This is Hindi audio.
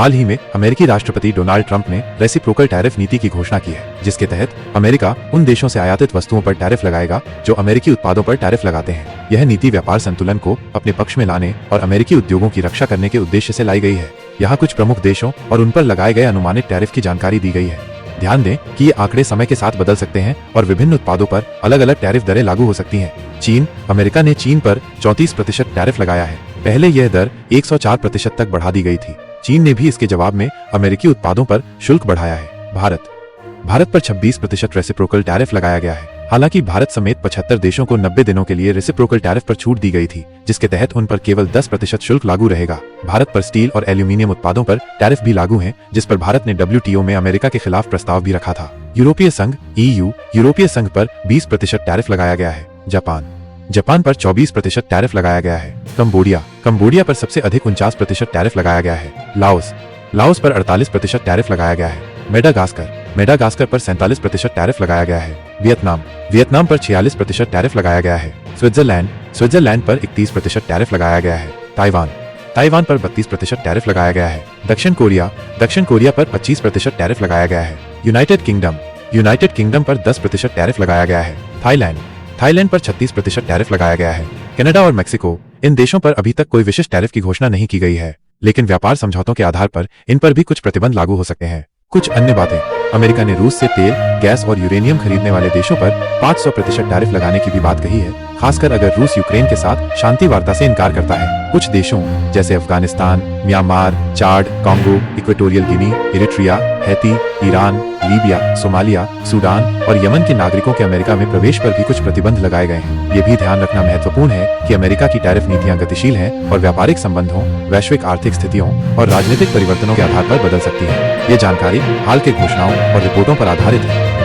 हाल ही में अमेरिकी राष्ट्रपति डोनाल्ड ट्रंप ने रेसिप्रोकल टैरिफ नीति की घोषणा की है, जिसके तहत अमेरिका उन देशों से आयातित वस्तुओं पर टैरिफ लगाएगा जो अमेरिकी उत्पादों पर टैरिफ लगाते हैं। यह नीति व्यापार संतुलन को अपने पक्ष में लाने और अमेरिकी उद्योगों की रक्षा करने के उद्देश्य से लाई गई है। यहाँ कुछ प्रमुख देशों और उन पर लगाए गए अनुमानित टैरिफ की जानकारी दी गई है। ध्यान दें कि ये आंकड़े समय के साथ बदल सकते हैं और विभिन्न उत्पादों पर अलग अलग टैरिफ दरें लागू हो सकती हैं। चीन, अमेरिका ने चीन पर 34% टैरिफ लगाया है। पहले यह दर 104% तक बढ़ा दी गई थी। चीन ने भी इसके जवाब में अमेरिकी उत्पादों पर शुल्क बढ़ाया है। भारत पर 26% रेसिप्रोकल टैरिफ लगाया गया है। हालांकि भारत समेत 75 देशों को 90 दिनों के लिए रेसिप्रोकल टैरिफ पर छूट दी गई थी, जिसके तहत उन पर केवल 10% शुल्क लागू रहेगा। भारत पर स्टील और एल्यूमीनियम उत्पादों पर टैरिफ भी लागू हैं, जिस पर भारत ने WTO में अमेरिका के खिलाफ प्रस्ताव भी रखा था। यूरोपीय संघ EU यूरोपीय संघ पर 20% टैरिफ लगाया गया है। जापान पर 24% टैरिफ लगाया गया है। कंबोडिया पर सबसे अधिक 49% टैरिफ लगाया गया है। लाओस पर 48% टैरिफ लगाया गया है। मेडागास्कर पर 47% टैरिफ लगाया गया है। वियतनाम पर 46% टैरिफ लगाया गया है। स्विट्जरलैंड पर 31% टैरिफ लगाया गया है। ताइवान पर 32% टैरिफ लगाया गया है। दक्षिण कोरिया पर 25% टैरिफ लगाया गया है। यूनाइटेड किंगडम पर 10% टैरिफ लगाया गया है। थाईलैंड पर 36% टैरिफ लगाया गया है। कनाडा और मेक्सिको, इन देशों पर अभी तक कोई विशिष्ट टैरिफ की घोषणा नहीं की गई है, लेकिन व्यापार समझौतों के आधार पर इन पर भी कुछ प्रतिबंध लागू हो सकते हैं। कुछ अन्य बातें, अमेरिका ने रूस से तेल, गैस और यूरेनियम खरीदने वाले देशों पर 500% टैरिफ लगाने की भी बात कही है, खासकर अगर रूस यूक्रेन के साथ शांति वार्ता से इनकार करता है। कुछ देशों जैसे Afghanistan, Myanmar, Chad, Congo, Equatorial Guinea, Eritrea, Haiti, Iran, Libya, Somalia, Sudan और यमन के नागरिकों के अमेरिका में प्रवेश पर भी कुछ प्रतिबंध लगाए गए हैं। ये भी ध्यान रखना महत्वपूर्ण है कि अमेरिका की टैरिफ नीतियां गतिशील हैं और व्यापारिक संबंधों, वैश्विक आर्थिक स्थितियों और राजनीतिक परिवर्तनों के आधार पर बदल सकती है। ये जानकारी हाल के घोषणाओं और रिपोर्टों पर आधारित है।